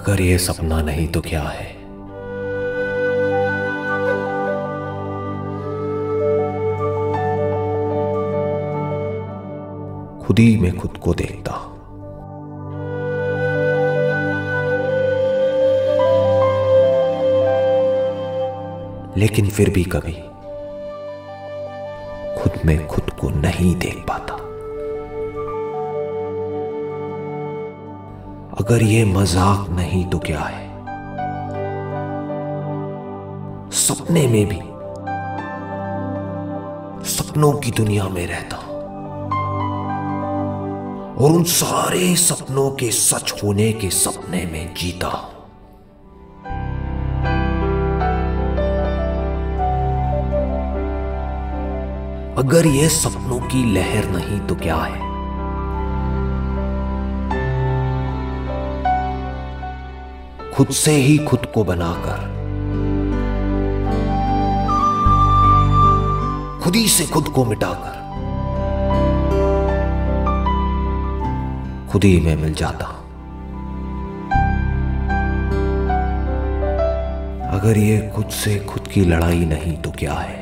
अगर ये सपना नहीं तो क्या है? खुद ही मैं खुद को देखता हूं। लेकिन फिर भी कभी खुद में खुद को नहीं देख पाता। अगर ये मजाक नहीं तो क्या है? सपने में भी सपनों की दुनिया में रहता हूं और उन सारे सपनों के सच होने के सपने में जीता हूं। अगर ये सपनों की लहर नहीं तो क्या है? खुद से ही खुद को बनाकर, खुद ही से खुद को मिटाकर खुद ही मैं मिल जाता हूं। अगर ये खुद से खुद की लड़ाई नहीं तो क्या है?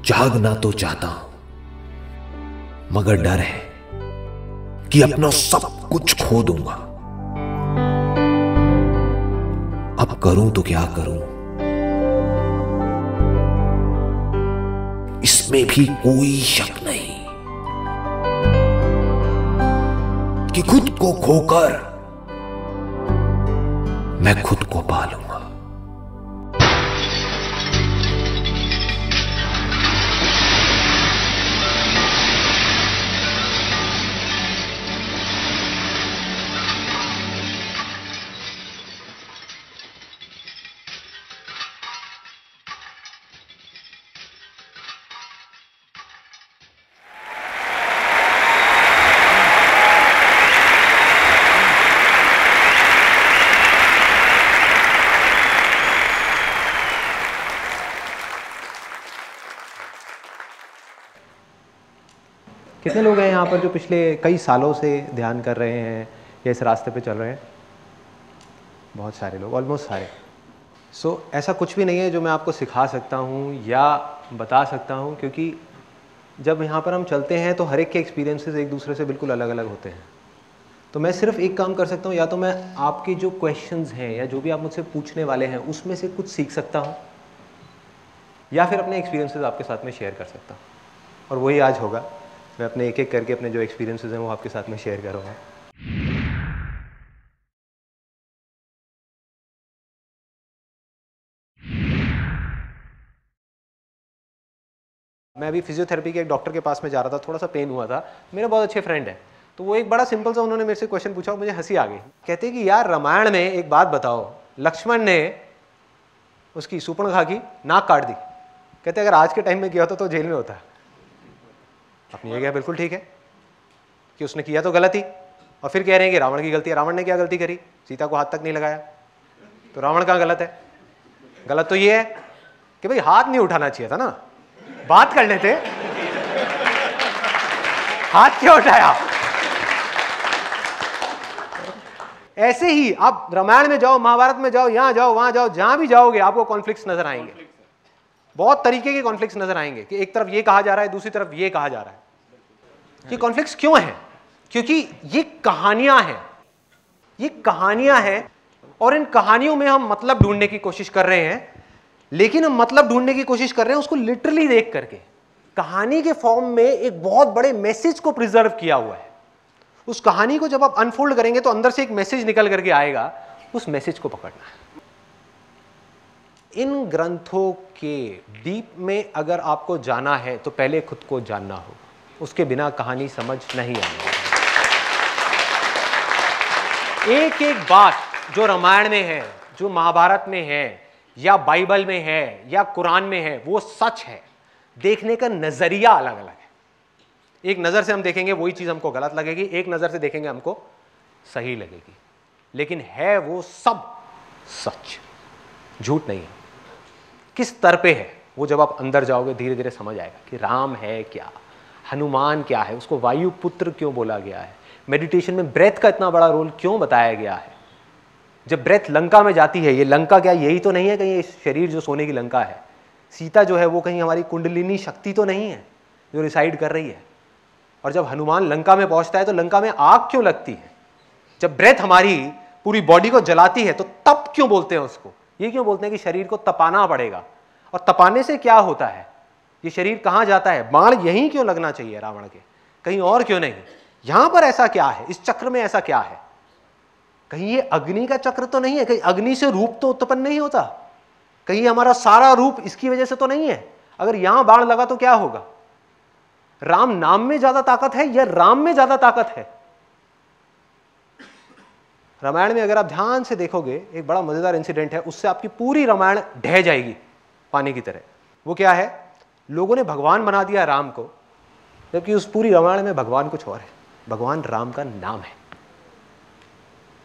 जागना तो चाहता हूं मगर डर है कि अपना सब कुछ खो दूंगा। अब करूं तो क्या करूं? इसमें भी कोई शक नहीं कि खुद को खोकर मैं खुद को पालूंगा। कितने लोग हैं यहाँ पर जो पिछले कई सालों से ध्यान कर रहे हैं या इस रास्ते पे चल रहे हैं? बहुत सारे लोग, ऑलमोस्ट सारे। ऐसा कुछ भी नहीं है जो मैं आपको सिखा सकता हूँ या बता सकता हूँ, क्योंकि जब यहाँ पर हम चलते हैं तो हर एक के एक्सपीरियंसेस एक दूसरे से बिल्कुल अलग अलग होते हैं। तो मैं सिर्फ एक काम कर सकता हूँ, या तो मैं आपके जो क्वेश्चंस हैं या जो भी आप मुझसे पूछने वाले हैं उसमें से कुछ सीख सकता हूँ, या फिर अपने एक्सपीरियंसेस आपके साथ में शेयर कर सकता हूँ। और वही आज होगा। मैं अपने एक एक करके अपने जो एक्सपीरियंसेस हैं वो आपके साथ में शेयर करूँगा। मैं अभी फिजियोथेरेपी के एक डॉक्टर के पास में जा रहा था, थोड़ा सा पेन हुआ था। मेरे बहुत अच्छे फ्रेंड है, तो वो एक बड़ा सिंपल सा उन्होंने मेरे से क्वेश्चन पूछा और मुझे हंसी आ गई। कहते कि यार रामायण में एक बात बताओ, लक्ष्मण ने उसकी सूर्पणखा की नाक काट दी। कहते अगर आज के टाइम में किया होता तो जेल में होता। अपनी जगह बिल्कुल ठीक है कि उसने किया तो गलत ही, और फिर कह रहे हैं कि रावण की गलती है। रावण ने क्या गलती करी? सीता को हाथ तक नहीं लगाया, तो रावण कहाँ गलत है? गलत तो ये है कि भाई हाथ नहीं उठाना चाहिए था ना, बात कर लेते, हाथ क्यों उठाया? ऐसे ही आप रामायण में जाओ, महाभारत में जाओ, यहां जाओ, वहां जाओ, जहां भी जाओगे आपको कॉन्फ्लिक्ट्स नजर आएंगे। बहुत तरीके के कॉन्फ्लिक्ट्स नजर आएंगे कि एक तरफ ये कहा जा रहा है, दूसरी तरफ ये कहा जा रहा है। ये कॉन्फ्लिक्ट्स क्यों है? क्योंकि ये कहानियां हैं, ये कहानियां हैं, और इन कहानियों में हम मतलब ढूंढने की कोशिश कर रहे हैं। लेकिन हम मतलब ढूंढने की कोशिश कर रहे हैं उसको लिटरली देख करके। कहानी के फॉर्म में एक बहुत बड़े मैसेज को प्रिजर्व किया हुआ है। उस कहानी को जब आप अनफोल्ड करेंगे तो अंदर से एक मैसेज निकल करके आएगा, उस मैसेज को पकड़ना है। इन ग्रंथों के डीप में अगर आपको जाना है तो पहले खुद को जानना होगा, उसके बिना कहानी समझ नहीं आएगी। एक एक बात जो रामायण में है, जो महाभारत में है, या बाइबल में है, या कुरान में है, वो सच है। देखने का नजरिया अलग अलग है। एक नजर से हम देखेंगे वही चीज हमको गलत लगेगी, एक नजर से देखेंगे हमको सही लगेगी, लेकिन है वो सब सच, झूठ नहीं है। किस स्तर पे है वो जब आप अंदर जाओगे धीरे धीरे समझ आएगा कि राम है क्या, हनुमान क्या है, उसको वायुपुत्र क्यों बोला गया है, मेडिटेशन में ब्रेथ का इतना बड़ा रोल क्यों बताया गया है। जब ब्रेथ लंका में जाती है, ये लंका क्या यही तो नहीं है कहीं, ये शरीर जो सोने की लंका है, सीता जो है वो कहीं हमारी कुंडलिनी शक्ति तो नहीं है जो रिसाइड कर रही है। और जब हनुमान लंका में पहुंचता है तो लंका में आग क्यों लगती है। जब ब्रेथ हमारी पूरी बॉडी को जलाती है तो तप क्यों बोलते हैं उसको, ये क्यों बोलते हैं कि शरीर को तपाना पड़ेगा। और तपाने से क्या होता है, ये शरीर कहां जाता है, बाण यहीं क्यों लगना चाहिए रावण के, कहीं और क्यों नहीं। यहां पर ऐसा क्या है, इस चक्र में ऐसा क्या है, कहीं ये अग्नि का चक्र तो नहीं है, कहीं अग्नि से रूप तो उत्पन्न नहीं होता, कहीं हमारा सारा रूप इसकी वजह से तो नहीं है। अगर यहां बाण लगा तो क्या होगा, राम नाम में ज्यादा ताकत है या राम में ज्यादा ताकत है। रामायण में अगर आप ध्यान से देखोगे एक बड़ा मजेदार इंसिडेंट है, उससे आपकी पूरी रामायण ढह जाएगी पानी की तरह। वो क्या है, लोगों ने भगवान बना दिया राम को, जबकि उस पूरी रामायण में भगवान कुछ और है। भगवान राम का नाम है,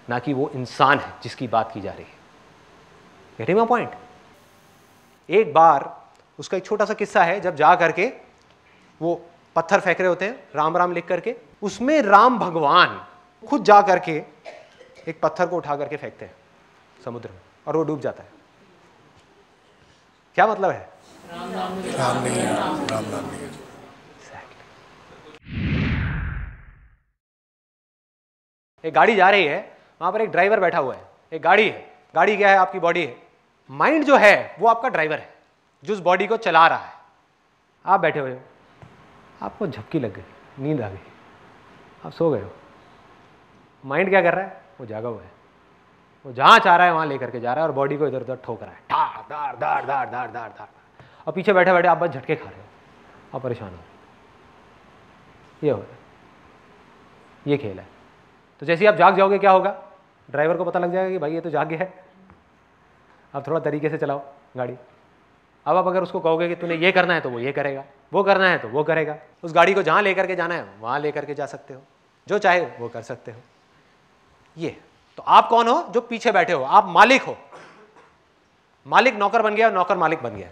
ना कि वो इंसान है जिसकी बात की जा रही है। Getting my point. एक बार उसका एक छोटा सा किस्सा है, जब जा करके वो पत्थर फेंक रहे होते हैं राम राम लिख करके, उसमें राम भगवान खुद जा करके एक पत्थर को उठा करके फेंकते हैं समुद्र में और वो डूब जाता है। क्या मतलब है, राम नहीं है, राम नाम नहीं है। एक गाड़ी जा रही है, वहां पर एक ड्राइवर बैठा हुआ है, एक गाड़ी है, गाड़ी क्या है, आपकी बॉडी है। माइंड जो है वो आपका ड्राइवर है जो उस बॉडी को चला रहा है। आप बैठे हुए हो, आपको झपकी लग गई, नींद आ गई, आप सो गए हो। माइंड क्या कर रहा है, वो जागा हुआ है, वो जहां चाह रहा है वहां लेकर के जा रहा है और बॉडी को इधर उधर ठोक रहा है, ठार धार धार धार धार धार धार। और पीछे बैठे बैठे आप बस झटके खा रहे हो, आप परेशान हो। ये हो रहा है, ये खेल है। तो जैसे ही आप जाग जाओगे क्या होगा, ड्राइवर को पता लग जाएगा कि भाई ये तो जाग गया है, आप थोड़ा तरीके से चलाओ गाड़ी। अब आप अगर उसको कहोगे कि तूने ये करना है तो वो ये करेगा, वो करना है तो वो करेगा। उस गाड़ी को जहाँ लेकर के जाना है वहाँ लेकर के जा सकते हो, जो चाहे वो कर सकते हो। ये तो आप कौन हो, जो पीछे बैठे हो, आप मालिक हो। मालिक नौकर बन गया और नौकर मालिक बन गया।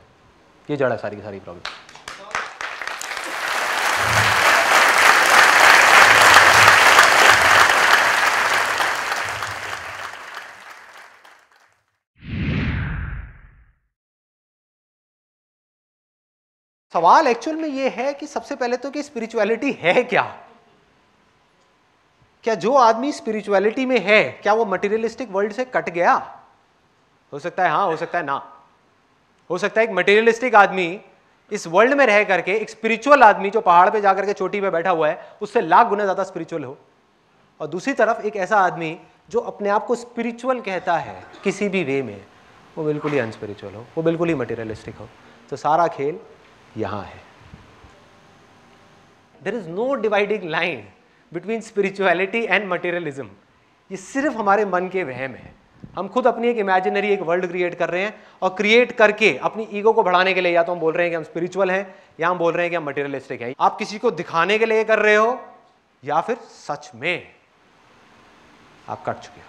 ये जड़ है सारी की सारी प्रॉब्लम। सवाल एक्चुअल में ये है कि सबसे पहले तो कि स्पिरिचुअलिटी है क्या। क्या जो आदमी स्पिरिचुअलिटी में है, क्या वो मटेरियलिस्टिक वर्ल्ड से कट गया? हो सकता है हाँ, हो सकता है ना। हो सकता है एक मटेरियलिस्टिक आदमी इस वर्ल्ड में रह करके एक स्पिरिचुअल आदमी जो पहाड़ पे जाकर के चोटी पे बैठा हुआ है उससे लाख गुना ज्यादा स्पिरिचुअल हो। और दूसरी तरफ एक ऐसा आदमी जो अपने आप को स्पिरिचुअल कहता है किसी भी वे में, वो बिल्कुल ही अनस्पिरिचुअल हो, वो बिल्कुल ही मटेरियलिस्टिक हो। तो सारा खेल यहां है। There is no dividing line between spirituality and materialism. ये सिर्फ हमारे मन के वहम है। हम खुद अपनी एक इमेजिनरी एक वर्ल्ड क्रिएट कर रहे हैं और क्रिएट करके अपनी ईगो को बढ़ाने के लिए या तो हम बोल रहे हैं कि हम स्पिरिचुअल हैं या हम बोल रहे हैं कि हम मटेरियलिस्टिक हैं। आप किसी को दिखाने के लिए कर रहे हो या फिर सच में आप कट चुके हो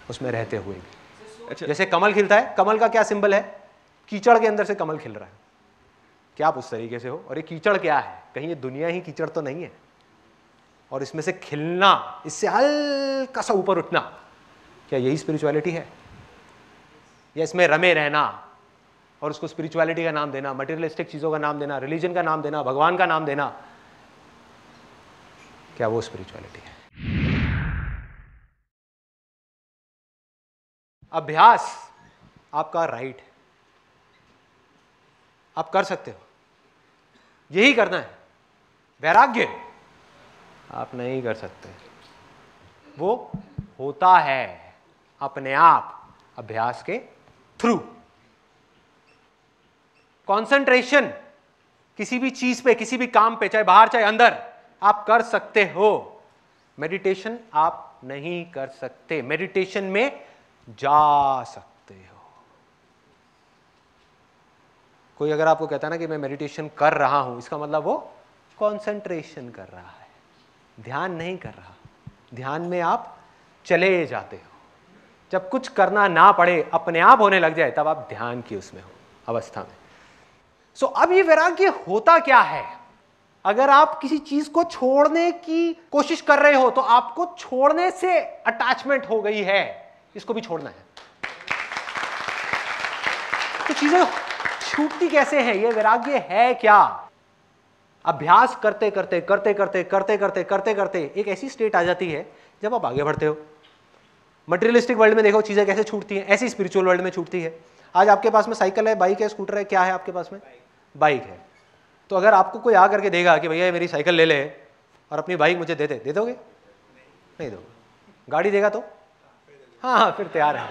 उसमें रहते हुए भी। अच्छा, जैसे कमल खिलता है, कमल का क्या सिंबल है, कीचड़ के अंदर से कमल खिल रहा है। क्या आप उस तरीके से हो? और ये कीचड़ क्या है, कहीं ये दुनिया ही कीचड़ तो नहीं है? और इसमें से खिलना, इससे हल्का सा ऊपर उठना, क्या यही स्पिरिचुअलिटी है? या इसमें रमे रहना और उसको स्पिरिचुअलिटी का नाम देना, मटेरियलिस्टिक चीजों का नाम देना, रिलीजन का नाम देना, भगवान का नाम देना, क्या वो स्पिरिचुअलिटी है? अभ्यास आपका राइट है, आप कर सकते हो, यही करना है। वैराग्य आप नहीं कर सकते, वो होता है अपने आप अभ्यास के थ्रू। कंसंट्रेशन किसी भी चीज पे, किसी भी काम पे, चाहे बाहर चाहे अंदर, आप कर सकते हो। मेडिटेशन आप नहीं कर सकते, मेडिटेशन में जा सकते हो। कोई अगर आपको कहता है ना कि मैं मेडिटेशन कर रहा हूं, इसका मतलब वो कंसंट्रेशन कर रहा है, ध्यान नहीं कर रहा। ध्यान में आप चले जाते हो। जब कुछ करना ना पड़े, अपने आप होने लग जाए, तब आप ध्यान की उसमें हो अवस्था में। सो अब ये वैराग्य होता क्या है? अगर आप किसी चीज को छोड़ने की कोशिश कर रहे हो तो आपको छोड़ने से अटैचमेंट हो गई है, इसको भी छोड़ना है। तो चीजें छूटती कैसे हैं? ये वैराग्य है क्या? अभ्यास करते करते करते करते करते करते करते करते एक ऐसी स्टेट आ जाती है जब आप आगे बढ़ते हो। मटेरियलिस्टिक वर्ल्ड में देखो चीजें कैसे छूटती हैं, ऐसी स्पिरिचुअल वर्ल्ड में छूटती है। आज आपके पास में साइकिल है, बाइक है, स्कूटर है, क्या है आपके पास में? बाइक है। तो अगर आपको कोई आ करके देगा कि भैया मेरी साइकिल ले ले और अपनी बाइक मुझे दे दोगे? नहीं दोगे। गाड़ी देगा तो हाँ फिर तैयार है।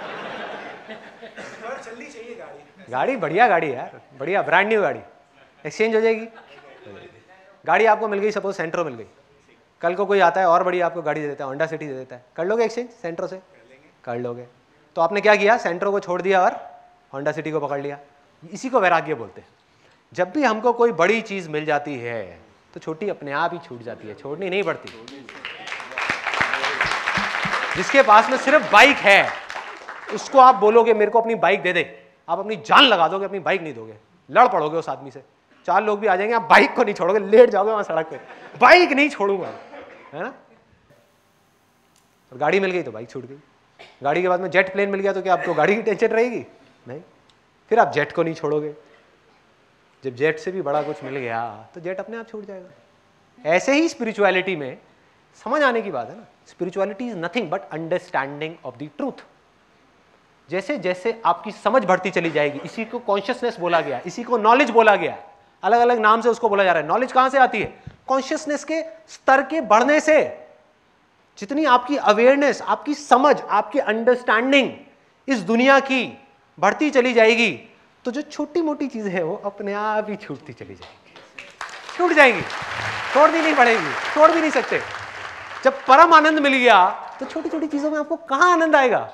चलनी चाहिए गाड़ी। गाड़ी बढ़िया गाड़ी है यार, बढ़िया ब्रांड न्यू गाड़ी, एक्सचेंज हो जाएगी। गाड़ी आपको मिल गई, सपोज सेंट्रो मिल गई, कल को कोई आता है और बड़ी आपको गाड़ी दे देता है, होंडा सिटी दे देता है, कर लोगे एक्सचेंज सेंट्रो से? कर लोगे। तो आपने क्या किया? सेंट्रो को छोड़ दिया और होंडा सिटी को पकड़ लिया। इसी को वैराग्य बोलते हैं। जब भी हमको कोई बड़ी चीज मिल जाती है तो छोटी अपने आप ही छूट जाती है, छोड़नी नहीं पड़ती। जिसके पास में सिर्फ बाइक है उसको आप बोलोगे मेरे को अपनी बाइक दे दे, आप अपनी जान लगा दोगे, अपनी बाइक नहीं दोगे, लड़ पड़ोगे उस आदमी से। 4 लोग भी आ जाएंगे, आप बाइक को नहीं छोड़ोगे, लेट जाओगे वहां सड़क पे, बाइक नहीं छोड़ूंगा, है ना? और गाड़ी मिल गई तो बाइक छूट गई। गाड़ी के बाद में जेट प्लेन मिल गया तो क्या आपको गाड़ी की टेंशन रहेगी? नहीं। फिर आप जेट को नहीं छोड़ोगे। जब जेट से भी बड़ा कुछ मिल गया तो जेट अपने आप छूट जाएगा। ऐसे ही स्पिरिचुअलिटी में समझ आने की बात है ना। Spirituality is nothing but understanding of the truth. जैसे जैसे आपकी समझ बढ़ती चली जाएगी, इसी को कॉन्शियसनेस बोला गया, इसी को नॉलेज बोला गया, अलग अलग नाम से उसको बोला जा रहा है। नॉलेज कहां से आती है? कॉन्शियसनेस के स्तर के बढ़ने से। जितनी आपकी अवेयरनेस, आपकी समझ, आपकी अंडरस्टैंडिंग इस दुनिया की बढ़ती चली जाएगी तो जो छोटी मोटी चीजें हैं वो अपने आप ही छूटती चली जाएंगी, छूट जाएंगी, छोड़नी नहीं पड़ेगी, छोड़ भी नहीं सकते। जब परम आनंद मिल गया तो छोटी छोटी चीजों में आपको कहां आनंद आएगा?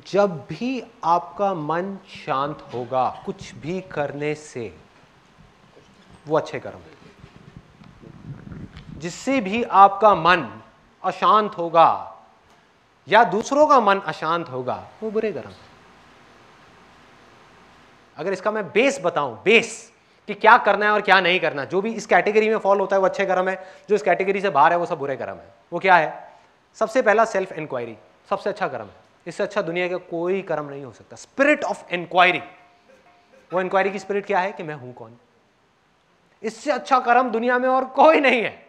जब भी आपका मन शांत होगा कुछ भी करने से, वो अच्छे कर्म है। जिससे भी आपका मन अशांत होगा या दूसरों का मन अशांत होगा वो बुरे कर्म है। अगर इसका मैं बेस बताऊं, बेस कि क्या करना है और क्या नहीं करना, जो भी इस कैटेगरी में फॉल होता है वो अच्छे कर्म है, जो इस कैटेगरी से बाहर है वो सब बुरे कर्म है। वो क्या है? सबसे पहला सेल्फ इंक्वायरी, सबसे अच्छा कर्म है। इससे अच्छा दुनिया का कोई कर्म नहीं हो सकता। स्पिरिट ऑफ इंक्वायरी, वो इंक्वायरी की स्पिरिट क्या है कि मैं हूं कौन। इससे अच्छा कर्म दुनिया में और कोई नहीं है,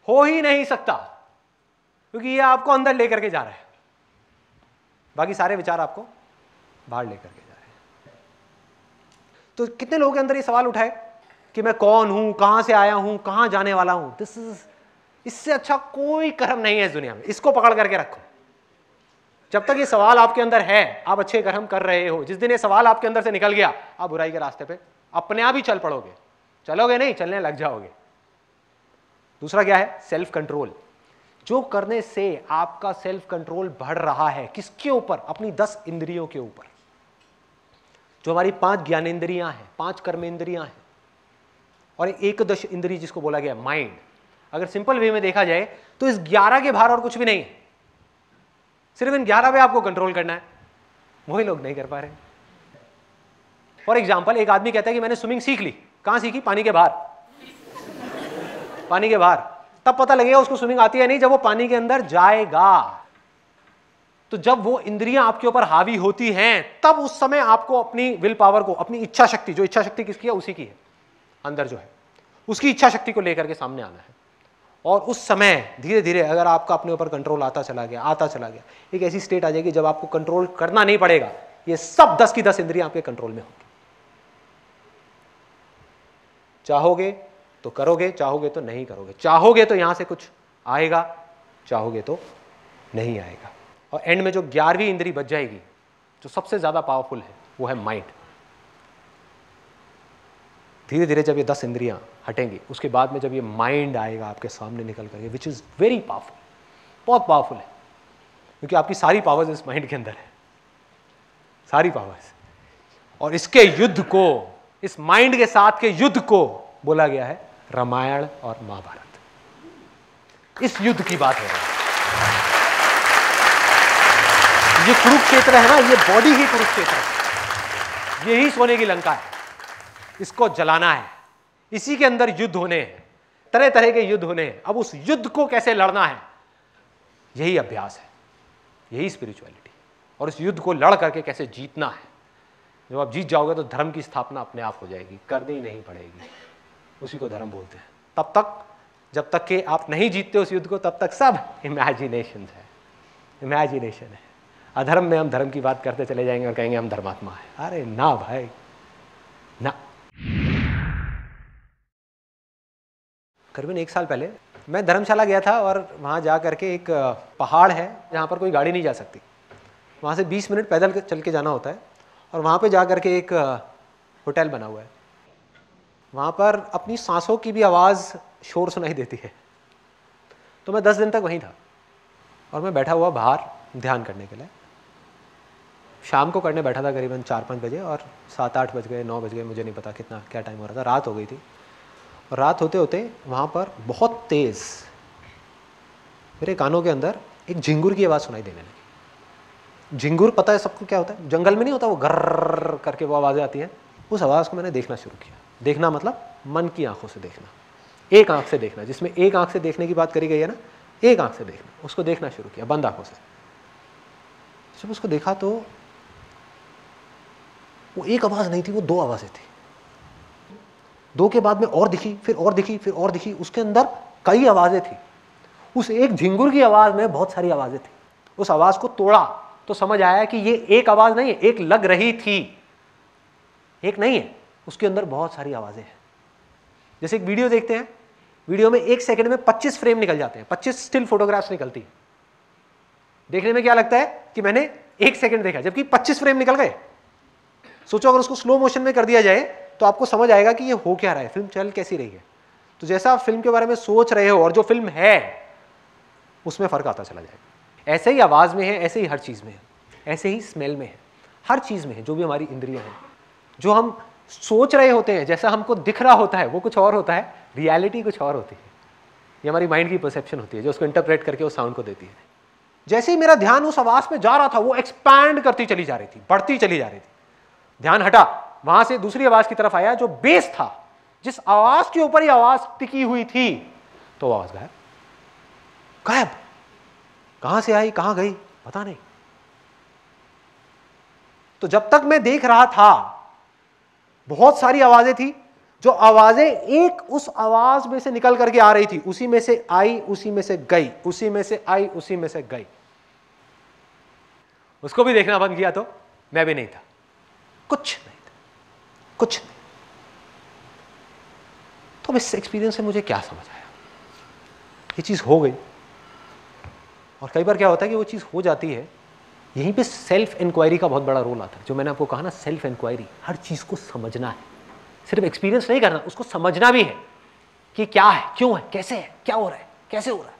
हो ही नहीं सकता, क्योंकि ये आपको अंदर लेकर के जा रहा है, बाकी सारे विचार आपको बाहर लेकर के जा रहे हैं। तो कितने लोगों के अंदर ये सवाल उठाए कि मैं कौन हूं, कहां से आया हूं, कहां जाने वाला हूं। इससे अच्छा कोई कर्म नहीं है इस दुनिया में। इसको पकड़ करके रखो। जब तक ये सवाल आपके अंदर है आप अच्छे कर्म कर रहे हो। जिस दिन ये सवाल आपके अंदर से निकल गया आप बुराई के रास्ते पे अपने आप ही चल पड़ोगे। चलोगे नहीं, चलने लग जाओगे। दूसरा क्या है? Self control. जो करने से आपका सेल्फ कंट्रोल बढ़ रहा है, किसके ऊपर? अपनी 10 इंद्रियों के ऊपर। जो हमारी 5 ज्ञानेंद्रियां हैं, 5 कर्मेंद्रियां हैं और एक एकदश इंद्रिय जिसको बोला गया माइंड। अगर सिंपल वे में देखा जाए तो इस 11 के बाहर और कुछ भी नहीं है। सिर्फ इन 11 पे आपको कंट्रोल करना है, वही लोग नहीं कर पा रहे। फॉर एग्जाम्पल, एक आदमी कहता है कि मैंने स्विमिंग सीख ली। कहां सीखी? पानी के बाहर। पानी के बाहर। तब पता लगेगा उसको स्विमिंग आती है नहीं जब वो पानी के अंदर जाएगा। तो जब वो इंद्रियां आपके ऊपर हावी होती हैं तब उस समय आपको अपनी विल पावर को, अपनी इच्छा शक्ति, जो इच्छा शक्ति किसकी है? उसी की है, अंदर जो है उसकी इच्छा शक्ति को लेकर के सामने आना है। और उस समय धीरे धीरे अगर आपका अपने ऊपर कंट्रोल आता चला गया, एक ऐसी स्टेट आ जाएगी जब आपको कंट्रोल करना नहीं पड़ेगा। ये सब 10 की 10 इंद्रियां आपके कंट्रोल में होंगी। चाहोगे तो करोगे, चाहोगे तो नहीं करोगे। चाहोगे तो यहां से कुछ आएगा, चाहोगे तो नहीं आएगा। और एंड में जो 11वीं इंद्री बच जाएगी, जो सबसे ज्यादा पावरफुल है, वो है माइंड। धीरे धीरे जब ये 10 इंद्रियां हटेंगी उसके बाद में जब ये माइंड आएगा आपके सामने निकल करके, विच इज वेरी पावरफुल, बहुत पावरफुल है, क्योंकि आपकी सारी पावर्स इस माइंड के अंदर है, सारी पावर्स। और इसके युद्ध को, इस माइंड के साथ के युद्ध को बोला गया है रामायण और महाभारत। इस युद्ध की बात है। ये कुरुक्षेत्र है ना, ये बॉडी ही कुरुक्षेत्र है। यही सोने की लंका है, इसको जलाना है, इसी के अंदर युद्ध होने हैं, तरह तरह के युद्ध होने हैं। अब उस युद्ध को कैसे लड़ना है, यही अभ्यास है, यही स्पिरिचुअलिटी। और इस युद्ध को लड़ करके कैसे जीतना है। जब आप जीत जाओगे तो धर्म की स्थापना अपने आप हो जाएगी, करनी नहीं पड़ेगी, उसी को धर्म बोलते हैं। तब तक, जब तक कि आप नहीं जीतते उस युद्ध को, तब तक सब इमेजिनेशन है, इमेजिनेशन है। अधर्म में हम धर्म की बात करते चले जाएंगे और कहेंगे हम धर्मात्मा है। अरे ना भाई ना। करीबन 1 साल पहले मैं धर्मशाला गया था और वहाँ जा करके एक पहाड़ है जहाँ पर कोई गाड़ी नहीं जा सकती, वहाँ से 20 मिनट पैदल चल के जाना होता है। और वहाँ पे जा करके एक होटल बना हुआ है, वहाँ पर अपनी सांसों की भी आवाज़ शोर सुनाई देती है। तो मैं 10 दिन तक वहीं था और मैं बैठा हुआ बाहर ध्यान करने के लिए। शाम को करने बैठा था करीबन 4-5 बजे और 7-8 बज गए, 9 बज गए, मुझे नहीं पता क्या टाइम हो रहा था, रात हो गई थी। और रात होते होते वहाँ पर बहुत तेज़ मेरे कानों के अंदर एक झिंगुर की आवाज़ सुनाई देने लगी। झिंगुर पता है सबको क्या होता है, जंगल में नहीं होता वो गर्र करके वो आवाज़ें आती हैं। उस आवाज़ को मैंने देखना शुरू किया। देखना मतलब मन की आंखों से देखना, एक आंख से देखना, जिसमें एक आंख से देखने की बात करी गई है ना, एक आंख से देखना, उसको देखना शुरू किया बंद आंखों से। जब उसको देखा तो वो एक आवाज़ नहीं थी, वो 2 आवाज़ें थी। 2 के बाद में और दिखी, फिर और दिखी, फिर और दिखी, उसके अंदर कई आवाज़ें थी। उस एक झिंगुर की आवाज़ में बहुत सारी आवाज़ें थी। उस आवाज़ को तोड़ा तो समझ आया कि ये एक आवाज़ नहीं है, एक लग रही थी, एक नहीं है, उसके अंदर बहुत सारी आवाज़ें हैं। जैसे एक वीडियो देखते हैं, वीडियो में 1 सेकंड में 25 फ्रेम निकल जाते हैं, 25 स्टिल फोटोग्राफ्स निकलती है। देखने में क्या लगता है कि मैंने 1 सेकंड देखा, जबकि 25 फ्रेम निकल गए। सोचो अगर उसको स्लो मोशन में कर दिया जाए तो आपको समझ आएगा कि ये हो क्या रहा है, फिल्म चल कैसी रही है। तो जैसा आप फिल्म के बारे में सोच रहे हो और जो फिल्म है उसमें फ़र्क आता चला जाएगा। ऐसे ही आवाज़ में है, ऐसे ही हर चीज़ में है, ऐसे ही स्मेल में है, हर चीज़ में है। जो भी हमारी इंद्रियां हैं, जो हम सोच रहे होते हैं, जैसा हमको दिख रहा होता है वो कुछ और होता है, रियलिटी कुछ और होती है। ये हमारी माइंड की परसेप्शन होती है जो उसको इंटरप्रेट करके उस साउंड को देती है। जैसे ही मेरा ध्यान उस आवाज़ पे जा रहा था, वो एक्सपैंड करती चली जा रही थी, बढ़ती चली जा रही थी। ध्यान हटा, वहां से दूसरी आवाज़ की तरफ आया जो बेस था, जिस आवाज़ के ऊपर ही आवाज़ टिकी हुई थी, तो आवाज़ गायब। गायब कहां से आई, कहां गई, पता नहीं। तो जब तक मैं देख रहा था बहुत सारी आवाजें थी, जो आवाजें एक उस आवाज में से निकल करके आ रही थी, उसी में से आई, उसी में से गई, उसी में से आई, उसी में से गई। उसको भी देखना बंद किया तो मैं भी नहीं था, कुछ नहीं था, कुछ नहीं। तो इस एक्सपीरियंस से मुझे क्या समझ आया, ये चीज हो गई। और कई बार क्या होता है कि वो चीज हो जाती है, यहीं पे सेल्फ इंक्वायरी का बहुत बड़ा रोल आता है। जो मैंने आपको कहा ना, सेल्फ इंक्वायरी, हर चीज को समझना है, सिर्फ एक्सपीरियंस नहीं करना, उसको समझना भी है कि क्या है, क्यों है, कैसे है, क्या हो रहा है, कैसे हो रहा है।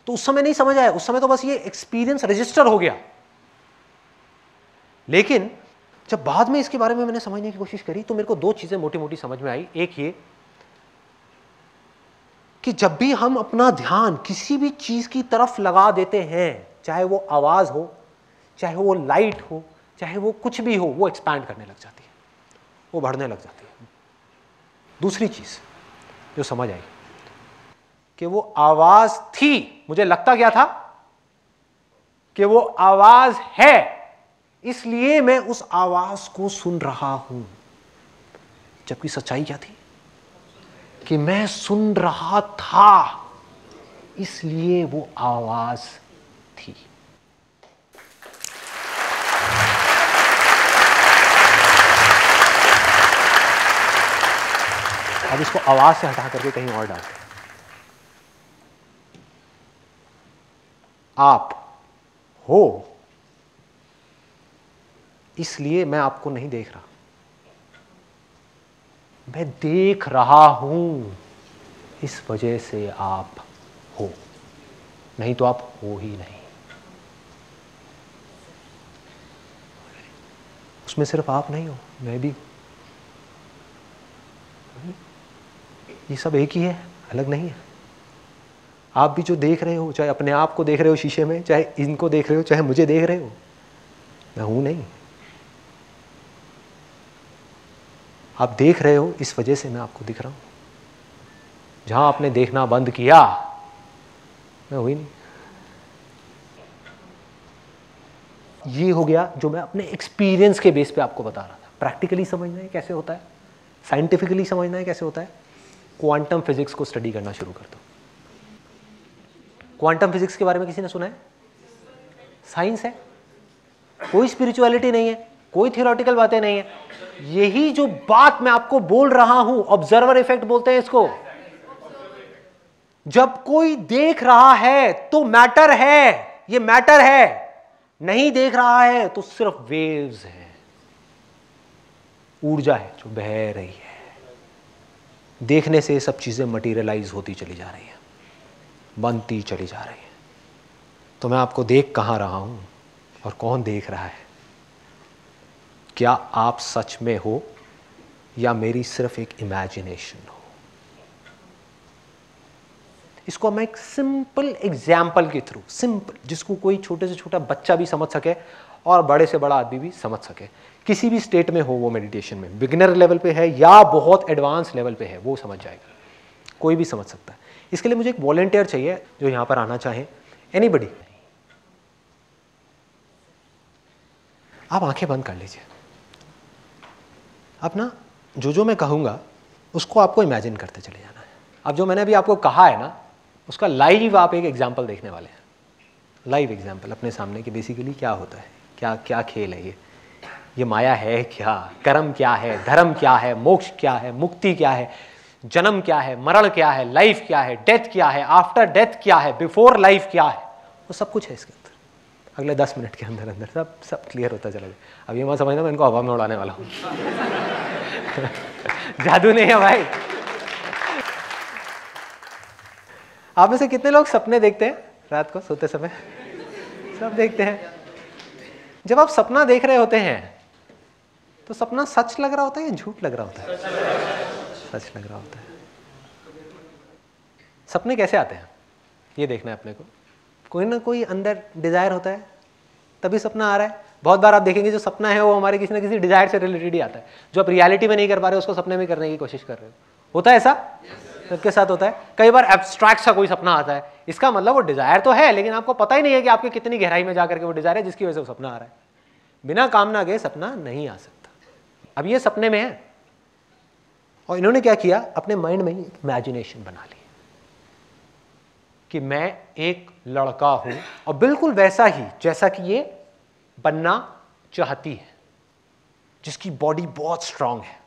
तो उस समय नहीं समझ आया, उस समय तो बस ये एक्सपीरियंस रजिस्टर हो गया। लेकिन जब बाद में इसके बारे में मैंने समझने की कोशिश करी तो मेरे को 2 चीजें मोटी मोटी समझ में आई। एक ये कि जब भी हम अपना ध्यान किसी भी चीज की तरफ लगा देते हैं, चाहे वो आवाज हो, चाहे वो लाइट हो, चाहे वो कुछ भी हो, वो एक्सपैंड करने लग जाती है, वो बढ़ने लग जाती है। दूसरी चीज जो समझ आई कि वो आवाज थी, मुझे लगता क्या था कि वो आवाज है, इसलिए मैं उस आवाज को सुन रहा हूं। जबकि सच्चाई क्या थी कि मैं सुन रहा था, इसलिए वो आवाज थी। अब इसको आवाज से हटा करके कहीं और डालते हैं। आप हो, इसलिए मैं आपको नहीं देख रहा, मैं देख रहा हूं, इस वजह से आप हो, नहीं तो आप हो ही नहीं। उसमें सिर्फ आप नहीं हो, मैं भी। ये सब एक ही है, अलग नहीं है। आप भी जो देख रहे हो, चाहे अपने आप को देख रहे हो शीशे में, चाहे इनको देख रहे हो, चाहे मुझे देख रहे हो, मैं हूं नहीं। आप देख रहे हो, इस वजह से मैं आपको दिख रहा हूं। जहां आपने देखना बंद किया, मैं हुई नहीं। ये हो गया जो मैं अपने एक्सपीरियंस के बेस पे आपको बता रहा था। प्रैक्टिकली समझना है कैसे होता है, साइंटिफिकली समझना है कैसे होता है, क्वांटम फिजिक्स को स्टडी करना शुरू कर दो। क्वांटम फिजिक्स के बारे में किसी ने सुना है? साइंस है, कोई स्पिरिचुअलिटी नहीं है, कोई थियोरेटिकल बातें नहीं है। यही जो बात मैं आपको बोल रहा हूं, ऑब्जर्वर इफेक्ट बोलते हैं इसको। जब कोई देख रहा है तो मैटर है, ये मैटर है। नहीं देख रहा है तो सिर्फ वेव्स है, ऊर्जा है जो बह रही है। देखने से सब चीजें मटेरियलाइज होती चली जा रही है, बनती चली जा रही है। तो मैं आपको देख कहां रहा हूं और कौन देख रहा है? क्या आप सच में हो या मेरी सिर्फ एक इमेजिनेशन हो? इसको मैं एक सिंपल एग्जाम्पल के थ्रू, सिंपल, जिसको कोई छोटे से छोटा बच्चा भी समझ सके और बड़े से बड़ा आदमी भी समझ सके, किसी भी स्टेट में हो वो मेडिटेशन में, बिगिनर लेवल पे है या बहुत एडवांस लेवल पे है, वो समझ जाएगा, कोई भी समझ सकता है। इसके लिए मुझे एक वॉलंटियर चाहिए जो यहां पर आना चाहे। एनीबडी? आप आंखें बंद कर लीजिए। अब ना जो मैं कहूंगा उसको आपको इमेजिन करते चले जाना है। अब जो मैंने अभी आपको कहा है ना, उसका लाइव आप एक एग्जाम्पल देखने वाले हैं, लाइव एग्जाम्पल अपने सामने कि बेसिकली क्या होता है, क्या क्या खेल है ये माया है क्या, कर्म क्या है, धर्म क्या है, मोक्ष क्या है, मुक्ति क्या है, जन्म क्या है, मरण क्या है, लाइफ क्या है, डेथ क्या है, आफ्टर डेथ क्या है, बिफोर लाइफ क्या है, वो सब कुछ है इसके अंदर। अगले 10 मिनट के अंदर अंदर सब क्लियर होता चला जाए। अब ये मत समझना मैं इनको हवा में उड़ाने वाला हूँ। जादू नहीं है भाई। आप में से कितने लोग सपने देखते हैं रात को सोते समय? सब देखते हैं। जब आप सपना देख रहे होते हैं तो सपना सच लग रहा होता है या झूठ लग रहा होता है? सच लग रहा होता है। सपने कैसे आते हैं ये देखना है अपने को। कोई ना कोई अंदर डिजायर होता है तभी सपना आ रहा है। बहुत बार आप देखेंगे जो सपना है वो हमारे किसी ना किसी डिजायर से रिलेटेड ही आता है। जो आप रियलिटी में नहीं कर पा रहे हो उसको सपने में करने की कोशिश कर रहे हो। होता है ऐसा? सबके साथ होता है। कई बार एब्स्ट्रैक्ट सा कोई सपना आता है, इसका मतलब वो डिजायर तो है लेकिन आपको पता ही नहीं है कि आपके कितनी गहराई में जाकर के वो डिजायर है जिसकी वजह से वो सपना आ रहा है। बिना कामना के सपना नहीं आ सकता। अब ये सपने में है और इन्होंने क्या किया, अपने माइंड में ही इमेजिनेशन बना ली कि मैं एक लड़का हूं और बिल्कुल वैसा ही जैसा कि ये बनना चाहती है, जिसकी बॉडी बहुत स्ट्रांग है,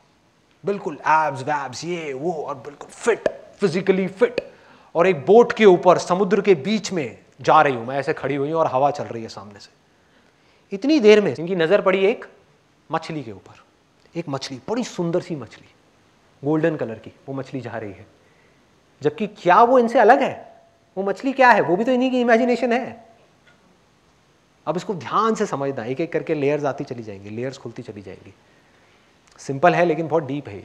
बिल्कुल एब्स वैब्स ये वो और बिल्कुल फिट, फिजिकली फिट, और एक बोट के ऊपर समुद्र के बीच में जा रही हूं मैं, ऐसे खड़ी हुई हूं और हवा चल रही है सामने से। इतनी देर में इनकी नजर पड़ी एक मछली के ऊपर। एक मछली, बड़ी सुंदर सी मछली, गोल्डन कलर की, वो मछली जा रही है। जबकि क्या वो इनसे अलग है? वो मछली क्या है? वो भी तो इन्हीं की इमेजिनेशन है। अब इसको ध्यान से समझना, एक एक करके लेयर्स आती चली जाएंगी, लेयर्स खुलती चली जाएंगी। सिंपल है लेकिन बहुत डीप है।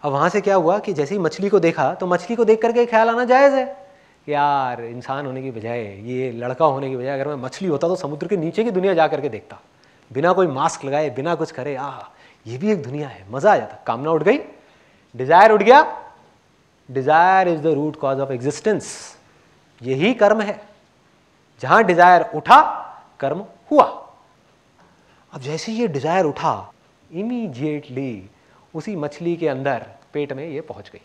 अब वहां से क्या हुआ कि जैसे ही मछली को देखा तो मछली को देख करके ख्याल आना जायज है, यार इंसान होने की बजाय, ये लड़का होने की बजाय अगर मैं मछली होता तो समुद्र के नीचे की दुनिया जा करके देखता, बिना कोई मास्क लगाए, बिना कुछ करे। ये भी एक दुनिया है, मजा आ जाता। कामना उठ गई, डिजायर उठ गया। Desire is the root cause of existence. यही कर्म है। जहां डिजायर उठा कर्म हुआ। अब जैसे ये डिजायर उठा, इमीडिएटली उसी मछली के अंदर पेट में ये पहुंच गई।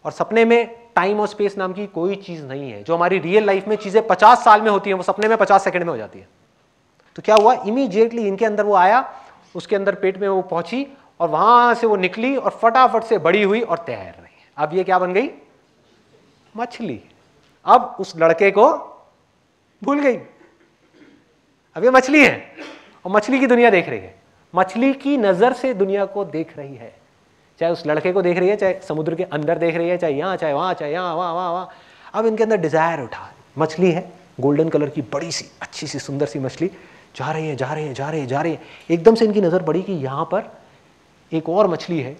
और सपने में टाइम और स्पेस नाम की कोई चीज नहीं है। जो हमारी रियल लाइफ में चीजें 50 साल में होती हैं वो सपने में 50 सेकंड में हो जाती है। तो क्या हुआ, इमीडिएटली इनके अंदर वो आया, उसके अंदर पेट में वो पहुंची और वहां से वो निकली और फटाफट से बड़ी हुई और तैर रही है। अब ये क्या बन गई? मछली। अब उस लड़के को भूल गई। अब ये मछली है और मछली की दुनिया देख रही है। मछली की नजर से दुनिया को देख रही है, चाहे उस लड़के को देख रही है, चाहे समुद्र के अंदर देख रही है, चाहे यहां, चाहे वहां, चाहे यहां, वहां वहां वहां। अब इनके अंदर डिजायर उठा। मछली है गोल्डन कलर की, बड़ी सी अच्छी सी सुंदर सी मछली, जा रही है जा रही है जा रही है जा रही है। एकदम से इनकी नजर पड़ी कि यहां पर एक और मछली है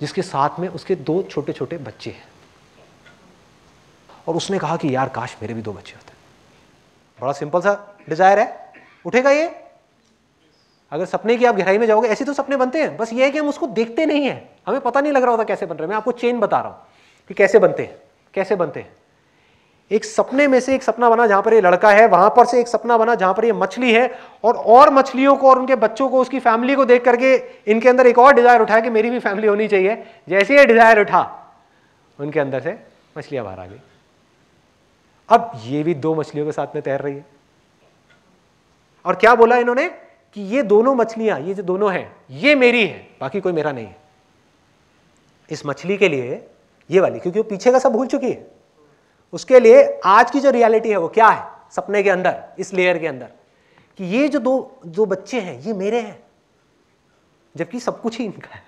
जिसके साथ में उसके 2 छोटे छोटे बच्चे हैं। और उसने कहा कि यार काश मेरे भी 2 बच्चे होते। बड़ा सिंपल सा डिजायर है, उठेगा ये? अगर सपने की आप गहराई में जाओगे, ऐसे तो सपने बनते हैं, बस ये है कि हम उसको देखते नहीं है, हमें पता नहीं लग रहा होता कैसे बन रहे हैं। मैं आपको चेन बता रहा हूं कि कैसे बनते हैं, कैसे बनते हैं। एक सपने में से एक सपना बना जहां पर ये लड़का है, वहां पर से एक सपना बना जहां पर ये मछली है, और मछलियों को और उनके बच्चों को, उसकी फैमिली को देख करके इनके अंदर एक और डिजायर उठा कि मेरी भी फैमिली होनी चाहिए। जैसे ये डिजायर उठा, उनके अंदर से मछलियां बाहर आ गई। अब ये भी 2 मछलियों के साथ में तैर रही है, और क्या बोला इन्होंने कि ये दोनों मछलियां, ये जो दोनों हैं, ये मेरी है, बाकी कोई मेरा नहीं है। इस मछली के लिए ये वाली, क्योंकि वो पीछे का सब भूल चुकी है, उसके लिए आज की जो रियलिटी है वो क्या है, सपने के अंदर, इस लेयर के अंदर, कि ये जो दो बच्चे हैं ये मेरे हैं, जबकि सब कुछ ही इनका है।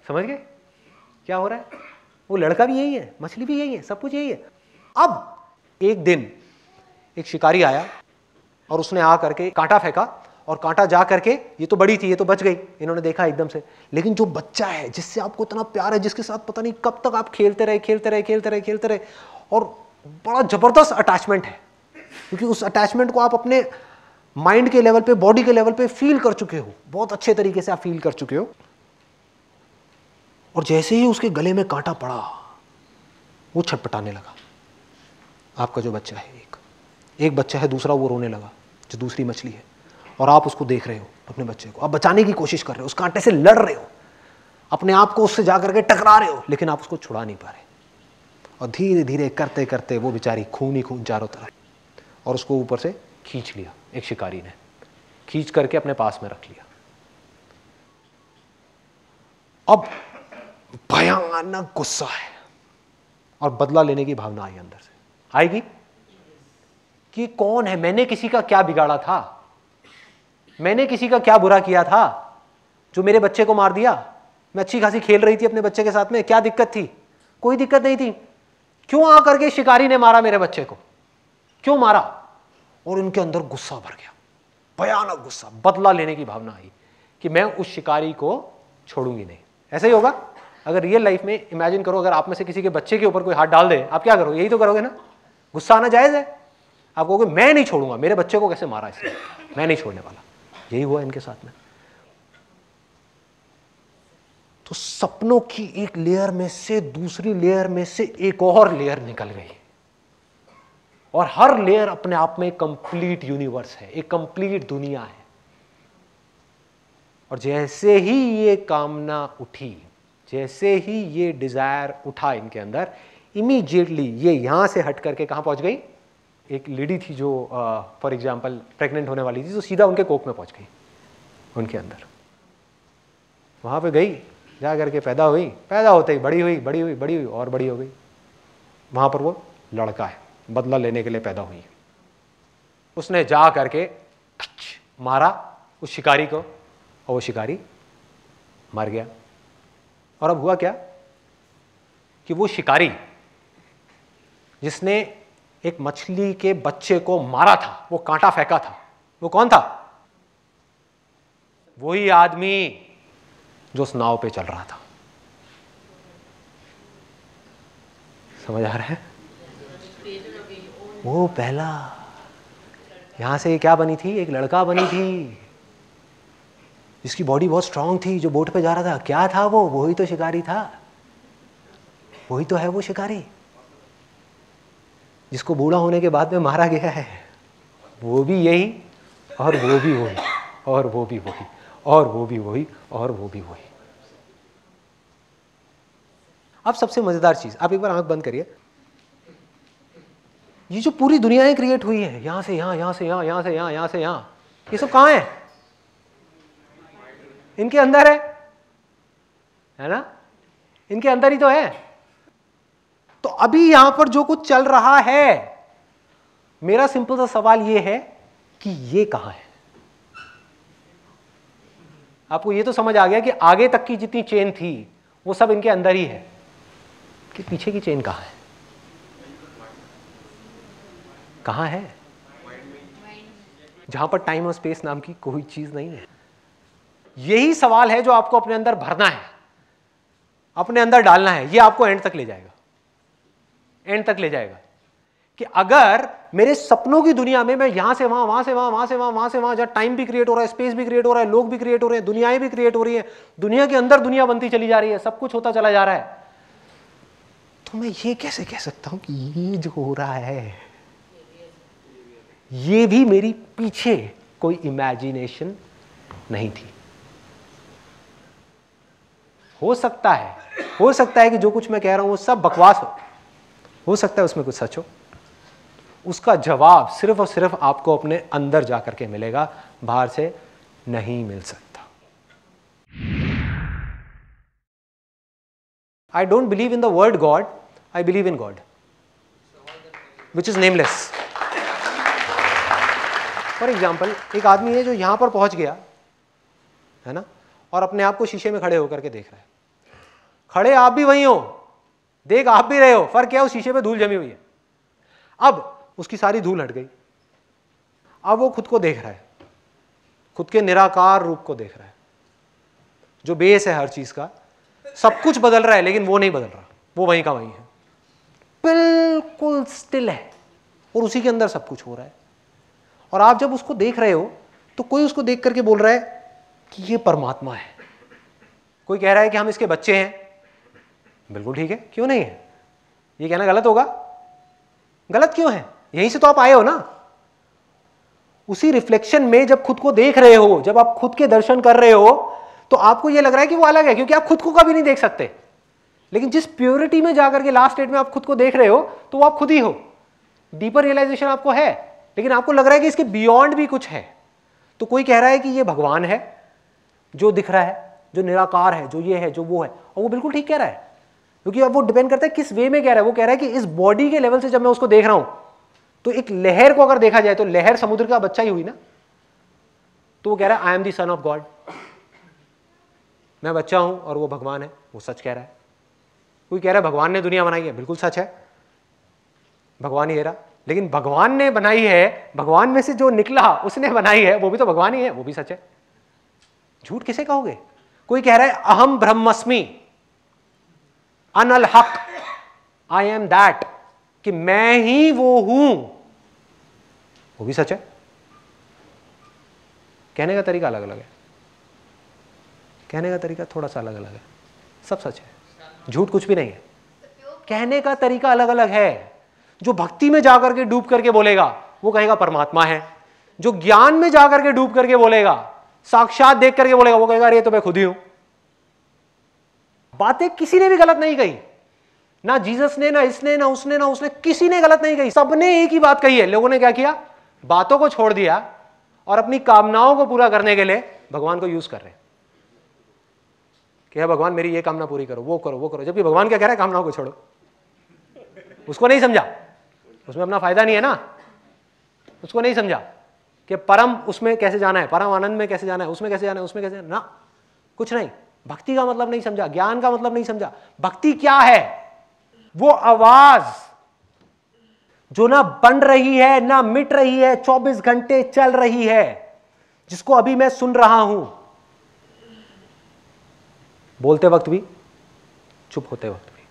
समझ गए क्या हो रहा है? वो लड़का भी यही है, मछली भी यही है, सब कुछ यही है। अब एक दिन एक शिकारी आया और उसने आ करके कांटा फेंका, और कांटा जा करके, ये तो बड़ी थी, ये तो बच गई, इन्होंने देखा एकदम से, लेकिन जो बच्चा है जिससे आपको इतना प्यार है, जिसके साथ पता नहीं कब तक आप खेलते रहे, और बड़ा जबरदस्त अटैचमेंट है, क्योंकि उस अटैचमेंट को आप अपने माइंड के लेवल पे, बॉडी के लेवल पे फील कर चुके हो, बहुत अच्छे तरीके से आप फील कर चुके हो। और जैसे ही उसके गले में कांटा पड़ा, वो छटपटाने लगा। आपका जो बच्चा है, एक बच्चा है, दूसरा वो रोने लगा, जो दूसरी मछली है, और आप उसको देख रहे हो, अपने बच्चे को आप बचाने की कोशिश कर रहे हो, उस कांटे से लड़ रहे हो, अपने आप को उससे जाकर के टकरा रहे हो, लेकिन आप उसको छुड़ा नहीं पा रहे। और धीरे धीरे करते करते वो बेचारी खून ही खून चारों तरफ, और उसको ऊपर से खींच लिया, एक शिकारी ने खींच करके अपने पास में रख लिया। अब भयानक गुस्सा है और बदला लेने की भावना आई अंदर से, आएगी कि कौन है, मैंने किसी का क्या बिगाड़ा था, मैंने किसी का क्या बुरा किया था जो मेरे बच्चे को मार दिया। मैं अच्छी खासी खेल रही थी अपने बच्चे के साथ में, क्या दिक्कत थी? कोई दिक्कत नहीं थी। क्यों आकर के शिकारी ने मारा मेरे बच्चे को, क्यों मारा? और उनके अंदर गुस्सा भर गया, भयानक गुस्सा, बदला लेने की भावना आई कि मैं उस शिकारी को छोड़ूंगी नहीं। ऐसा ही होगा अगर रियल लाइफ में, इमेजिन करो अगर आप में से किसी के बच्चे के ऊपर कोई हाथ डाल दे, आप क्या करोगे? यही तो करोगे ना, गुस्सा आना जायज है। आप कहोगे मैं नहीं छोड़ूंगा, मेरे बच्चे को कैसे मारा इसने, मैं नहीं छोड़ने वाला। यही हुआ इनके साथ में। तो सपनों की एक लेयर में से दूसरी लेयर में से एक और लेयर निकल गई, और हर लेयर अपने आप में कंप्लीट यूनिवर्स है, एक कंप्लीट दुनिया है। और जैसे ही ये कामना उठी, जैसे ही ये डिजायर उठा इनके अंदर, इमीडिएटली ये यहां से हट करके कहां पहुंच गई? एक लेडी थी जो फॉर एग्जांपल प्रेग्नेंट होने वाली थी, तो सीधा उनके कोख में पहुंच गई, उनके अंदर वहां पे गई, जा करके पैदा हुई, पैदा होते ही बड़ी हुई और बड़ी हो गई। वहां पर वो लड़का है, बदला लेने के लिए पैदा हुई। उसने जा करके मारा उस शिकारी को, और वो शिकारी मर गया। और अब हुआ क्या कि वो शिकारी जिसने एक मछली के बच्चे को मारा था, वो कांटा फेंका था, वो कौन था? वही आदमी जो उस नाव पे चल रहा था। समझ आ रहा है? वो पहला, यहां से क्या बनी थी? एक लड़का बनी थी जिसकी बॉडी बहुत स्ट्रांग थी, जो बोट पे जा रहा था। क्या था वो? वही तो शिकारी था, वही तो है वो शिकारी जिसको बूढ़ा होने के बाद में मारा गया है। वो भी यही, और वो भी वही, और वो भी वही, और वो भी वही, और वो भी वही। अब सबसे मजेदार चीज, आप एक बार आंख बंद करिए। ये जो पूरी दुनियाएं क्रिएट हुई है, यहां से यहां, यहां से यहां, यहां से यहां, यहां से यहां, ये सब कहां है? इनके अंदर है ना? इनके अंदर ही तो है। तो अभी यहां पर जो कुछ चल रहा है, मेरा सिंपल सा सवाल यह है कि ये कहां है? आपको ये तो समझ आ गया कि आगे तक की जितनी चेन थी वो सब इनके अंदर ही है, कि पीछे की चेन कहां है? कहां है? जहां पर टाइम और स्पेस नाम की कोई चीज नहीं है। यही सवाल है जो आपको अपने अंदर भरना है, अपने अंदर डालना है। ये आपको एंड तक ले जाएगा, एंड तक ले जाएगा कि अगर मेरे सपनों की दुनिया में मैं यहां से वहां, वहां से वहां, वहां से वहां, वहां से वहां, जहां टाइम भी क्रिएट हो रहा है, स्पेस भी क्रिएट हो रहा है, लोग भी क्रिएट हो रहे हैं, दुनियाएं भी क्रिएट हो रही है, दुनिया के अंदर दुनिया बनती चली जा रही है, सब कुछ होता चला जा रहा है, तो मैं ये कैसे कह सकता हूं कि ये जो हो रहा है ये भी मेरी पीछे कोई इमेजिनेशन नहीं थी? हो सकता है कि जो कुछ मैं कह रहा हूं वो सब बकवास हो सकता है उसमें कुछ सच हो। उसका जवाब सिर्फ और सिर्फ आपको अपने अंदर जाकर के मिलेगा, बाहर से नहीं मिल सकता। I don't believe in the word God, I believe in God, which is nameless. For example, एक आदमी है जो यहां पर पहुंच गया है ना, और अपने आप को शीशे में खड़े होकर के देख रहा है। खड़े आप भी वही हो, देख आप भी रहे हो, फर्क क्या है, उस शीशे पे धूल जमी हुई है। अब उसकी सारी धूल हट गई, अब वो खुद को देख रहा है, खुद के निराकार रूप को देख रहा है, जो बेस है हर चीज का। सब कुछ बदल रहा है लेकिन वो नहीं बदल रहा, वो वहीं का वहीं है, बिल्कुल स्टिल है, और उसी के अंदर सब कुछ हो रहा है। और आप जब उसको देख रहे हो तो कोई उसको देख करके बोल रहा है कि ये परमात्मा है, कोई कह रहा है कि हम इसके बच्चे हैं, बिल्कुल ठीक है, क्यों नहीं है? ये कहना गलत होगा? गलत क्यों है? यहीं से तो आप आए हो ना। उसी रिफ्लेक्शन में जब खुद को देख रहे हो, जब आप खुद के दर्शन कर रहे हो, तो आपको यह लग रहा है कि वो अलग है, क्योंकि आप खुद को कभी नहीं देख सकते। लेकिन जिस प्योरिटी में जाकर के लास्ट स्टेट में आप खुद को देख रहे हो, तो वो आप खुद ही हो। डीपर रियलाइजेशन आपको है, लेकिन आपको लग रहा है कि इसके बियॉन्ड भी कुछ है। तो कोई कह रहा है कि ये भगवान है जो दिख रहा है, जो निराकार है, जो ये है, जो वो है, और वो बिल्कुल ठीक कह रहा है, क्योंकि अब वो डिपेंड करता है किस वे में कह रहा है। वो कह रहा है कि इस बॉडी के लेवल से जब मैं उसको देख रहा हूं, तो एक लहर को अगर देखा जाए तो लहर समुद्र का बच्चा ही हुई ना। तो वो कह रहा है I am the son of God, मैं बच्चा हूं और वो भगवान है, वो सच कह रहा है। कोई कह रहा है भगवान ने दुनिया बनाई है, बिल्कुल सच है, भगवान ही है रहा। लेकिन भगवान ने बनाई है, भगवान में से जो निकला उसने बनाई है, वो भी तो भगवान ही है, वो भी सच है। झूठ किसे कहोगे? कोई कह रहा है अहम ब्रह्मस्मि, अनल हक, आई एम दैट, कि मैं ही वो हूं, वो भी सच है। कहने का तरीका अलग अलग है, कहने का तरीका थोड़ा सा अलग अलग है, सब सच है, झूठ कुछ भी नहीं है। कहने का तरीका अलग अलग है। जो भक्ति में जाकर के डूब करके बोलेगा वो कहेगा परमात्मा है, जो ज्ञान में जाकर के डूब करके बोलेगा, साक्षात देख करके बोलेगा, वो कहेगा अरे तो मैं खुद ही हूं। बातें किसी ने भी गलत नहीं कही, ना जीसस ने, ना इसने, ना उसने, ना उसने, किसी ने गलत नहीं कही, सबने एक ही बात कही है। लोगों ने क्या किया? बातों को छोड़ दिया और अपनी कामनाओं को पूरा करने के लिए भगवान को यूज कर रहे हैं कि भगवान मेरी ये कामना पूरी करो, वो करो, वो करो। जबकि भगवान क्या कह रहा है? कामनाओं को छोड़ो। उसको नहीं समझा, उसमें अपना फायदा नहीं है ना। उसको नहीं समझा कि परम उसमें कैसे जाना है, परम आनंद में कैसे जाना है, उसमें कैसे जाना है, उसमें कैसे जाना है, ना, कुछ नहीं। भक्ति का मतलब नहीं समझा, ज्ञान का मतलब नहीं समझा। भक्ति क्या है? वो आवाज जो ना बन रही है ना मिट रही है, 24 घंटे चल रही है, जिसको अभी मैं सुन रहा हूं, बोलते वक्त भी, चुप होते वक्त भी,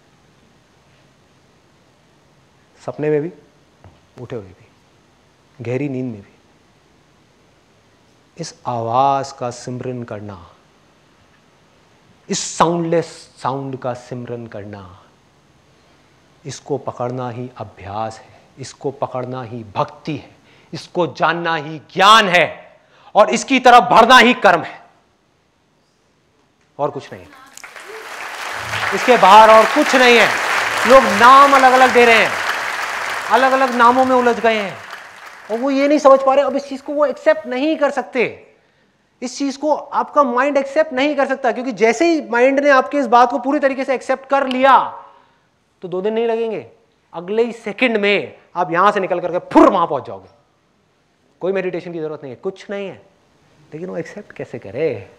सपने में भी, उठे हुए भी, गहरी नींद में भी। इस आवाज का सिमरन करना, इस साउंडलेस साउंड का सिमरन करना, इसको पकड़ना ही अभ्यास है, इसको पकड़ना ही भक्ति है, इसको जानना ही ज्ञान है, और इसकी तरफ बढ़ना ही कर्म है, और कुछ नहीं है। इसके बाहर और कुछ नहीं है। लोग नाम अलग अलग दे रहे हैं, अलग अलग नामों में उलझ गए हैं, और वो ये नहीं समझ पा रहे। अब इस चीज को वो एक्सेप्ट नहीं कर सकते, इस चीज को आपका माइंड एक्सेप्ट नहीं कर सकता, क्योंकि जैसे ही माइंड ने आपके इस बात को पूरी तरीके से एक्सेप्ट कर लिया, तो 2 दिन नहीं लगेंगे, अगले ही सेकंड में आप यहां से निकल करके फुर वहां पहुंच जाओगे। कोई मेडिटेशन की जरूरत नहीं है, कुछ नहीं है। लेकिन वो एक्सेप्ट कैसे करे?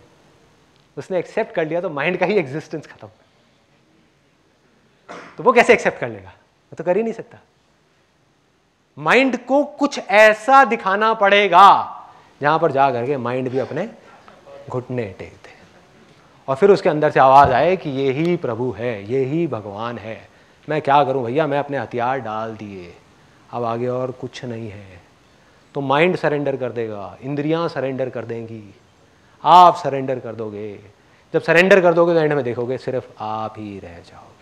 उसने एक्सेप्ट कर लिया तो माइंड का ही एग्जिस्टेंस खत्म। तो वो कैसे एक्सेप्ट कर लेगा? वो तो कर ही नहीं सकता। माइंड को कुछ ऐसा दिखाना पड़ेगा जहां पर जा करके माइंड भी अपने घुटने टेक दे, और फिर उसके अंदर से आवाज आए कि ये ही प्रभु है, ये ही भगवान है। मैं क्या करूं भैया, मैं अपने हथियार डाल दिए, अब आगे और कुछ नहीं है। तो माइंड सरेंडर कर देगा, इंद्रियां सरेंडर कर देंगी, आप सरेंडर कर दोगे। जब सरेंडर कर दोगे तो एंड में देखोगे सिर्फ आप ही रह जाओगे।